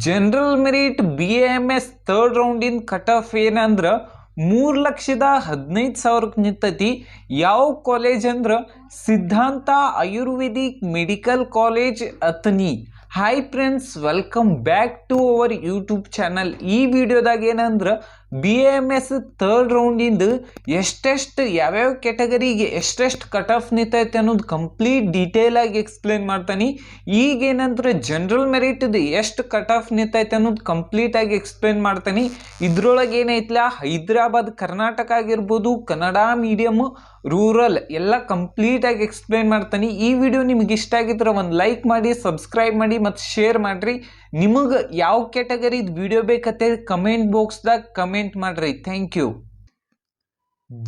General merit BAMS third round in cut off ಏನಂದ್ರ 3,15,000 ನಿಂತೈತಿ. ಯಾವ ಕಾಲೇಜ್ ಅಂದ್ರ Siddhanta Ayurvedic medical college Athani. Hi friends, welcome back to our YouTube channel. ಈ ವಿಡಿಯೋದಾಗ ಏನಂದ್ರ BAMS ಥರ್ಡ್ ರೌಂಡಿಂದ ಎಷ್ಟೆಷ್ಟು ಯಾವ್ಯಾವ ಕ್ಯಾಟಗರಿಗೆ ಎಷ್ಟೆಷ್ಟು ಕಟ್ ಆಫ್ ನಿಂತೈತೆ ಅನ್ನೋದು ಕಂಪ್ಲೀಟ್ ಡೀಟೇಲ್ ಆಗಿ ಎಕ್ಸ್ಪ್ಲೇನ್ ಮಾಡ್ತಾನೆ. ಈಗೇನಂದ್ರೆ ಜನರಲ್ ಮೆರಿಟ್ದು ಎಷ್ಟು ಕಟ್ ಆಫ್ ನಿಂತೈತೆ ಅನ್ನೋದು ಕಂಪ್ಲೀಟ್ ಆಗಿ ಎಕ್ಸ್ಪ್ಲೇನ್ ಮಾಡ್ತಾನೆ. ಇದ್ರೊಳಗೆ ಏನೈತ್ಲ ಹೈದರಾಬಾದ್ ಕರ್ನಾಟಕ ಆಗಿರ್ಬೋದು, ಕನ್ನಡ ಮೀಡಿಯಮ್, ರೂರಲ್ ಎಲ್ಲ ಕಂಪ್ಲೀಟ್ ಆಗಿ ಎಕ್ಸ್ಪ್ಲೇನ್ ಮಾಡ್ತಾನೆ. ಈ ವಿಡಿಯೋ ನಿಮ್ಗೆ ಇಷ್ಟ ಆಗಿದ್ರೆ ಒಂದು ಲೈಕ್ ಮಾಡಿ, ಸಬ್ಸ್ಕ್ರೈಬ್ ಮಾಡಿ ಮತ್ತು ಶೇರ್ ಮಾಡ್ರಿ. ನಿಮಗೆ ಯಾವ ಕ್ಯಾಟಗರಿದು ವಿಡಿಯೋ ಬೇಕಂತ ಕಮೆಂಟ್ ಬಾಕ್ಸ್ದಾಗ ಕಮೆಂಟ್ ಮಾಡ್ರಿ. Thank you.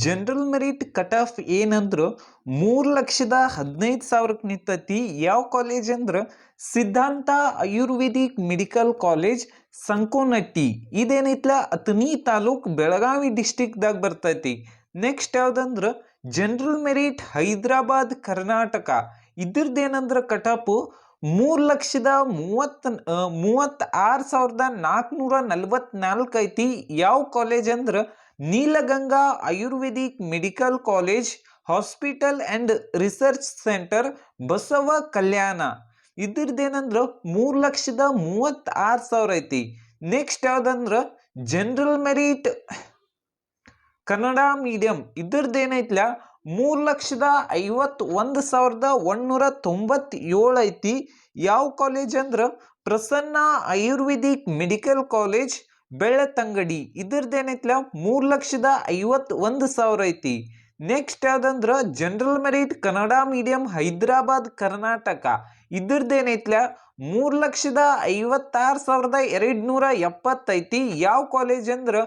General merit cut off ಏನಂದ್ರೆ 3,15,000 ನಿಂತೈತಿ. ಯಾವ ಕಾಲೇಜ್ ಅಂದ್ರೆ ಸಿದ್ಧಾಂತ ಆಯುರ್ವೇದಿಕ್ ಮೆಡಿಕಲ್ ಕಾಲೇಜ್ ಸಂಕೋನಟ್ಟಿ. ಇದೇನೈತ್ಲ ಅಥಣಿ ತಾಲೂಕ್ ಬೆಳಗಾವಿ ಡಿಸ್ಟಿಕ್ದಾಗ ಬರ್ತೈತಿ. ನೆಕ್ಸ್ಟ್ ಯಾವ್ದಂದ್ರೆ ಜನರಲ್ ಮೆರಿಟ್ ಹೈದರಾಬಾದ್ ಕರ್ನಾಟಕ. ಇದ್ರದ್ದೇನಂದ್ರೆ ಕಟ್ ಆಫ್ 3,36,444 ಐತಿ. ಯಾವ ಕಾಲೇಜ್ ಅಂದ್ರೆ Nilganga Ayurvedic medical college hospital and research centre Basava Kalyana. ಇದ್ರದ್ದೇನಂದ್ರೆ 3,36,000 ಐತಿ. ನೆಕ್ಸ್ಟ್ ಯಾವ್ದಂದ್ರೆ ಜನರಲ್ ಮೆರಿಟ್ ಕನ್ನಡ ಮೀಡಿಯಂ. ಇದ್ರದ್ದೇನೈತ್ಲ 3,51,197 ಐತಿ. ಯಾವ ಕಾಲೇಜ್ ಅಂದ್ರೆ ಪ್ರಸನ್ನ ಆಯುರ್ವೇದಿಕ್ ಮೆಡಿಕಲ್ ಕಾಲೇಜ್ ಬೆಳ್ಳತಂಗಡಿ. ಇದ್ರದ್ದೇನೈತ್ಲ 3,51,000 ಐತಿ. ನೆಕ್ಸ್ಟ್ ಯಾವ್ದಂದ್ರೆ general merit Kannada medium Hyderabad Karnataka. ಇದ್ರದ್ದೇನೈತ್ಲ 3,56,270 ಐತಿ. ಯಾವ ಕಾಲೇಜ್ ಅಂದ್ರೆ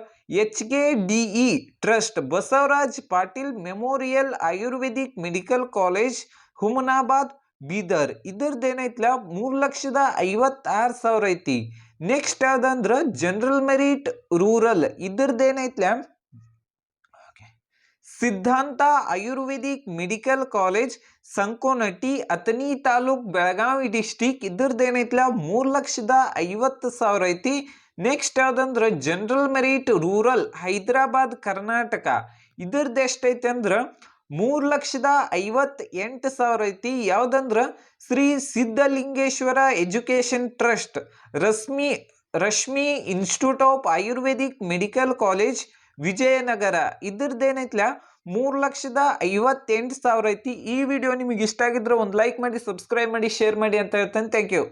HKDE trust Basavaraj Patil memorial Ayurvedic medical college Humnabad Bidar. ಇದ್ರದ್ದೇನೈತ್ಲ 3,56,000 ಐತಿ. ನೆಕ್ಸ್ಟ್ ಯಾವ್ದಂದ್ರೆ ಜನರಲ್ ಮೆರಿಟ್ ರೂರಲ್. ಇದ್ರದ್ದೇನೈತ್ಲ Siddhanta Ayurvedic medical college Sankonatti Athani taluk Belagavi district. ಇದ್ರದ್ದೇನೈತ್ಲ 3,50,000 ಐತಿ. ನೆಕ್ಸ್ಟ್ ಯಾವ್ದಂದ್ರೆ general merit rural Hyderabad Karnataka. ಇದ್ರದ್ದು ಎಷ್ಟೈತಿ ಅಂದ್ರೆ 3,58,000 ಐತಿ. ಯಾವ್ದಂದ್ರ Shri Siddhalingeshwara education trust Rashmi institute of Ayurvedic medical college Vijayanagara. ಇದ್ರದ್ದೇನೈತ್ಲ 3,58,000 ಐತಿ. ಈ ವಿಡಿಯೋ ನಿಮಗೆ ಇಷ್ಟ ಆಗಿದ್ರೆ ಒಂದು ಲೈಕ್ ಮಾಡಿ, ಸಬ್ಸ್ಕ್ರೈಬ್ ಮಾಡಿ, ಶೇರ್ ಮಾಡಿ ಅಂತ ಹೇಳ್ತೇನೆ. Thank you.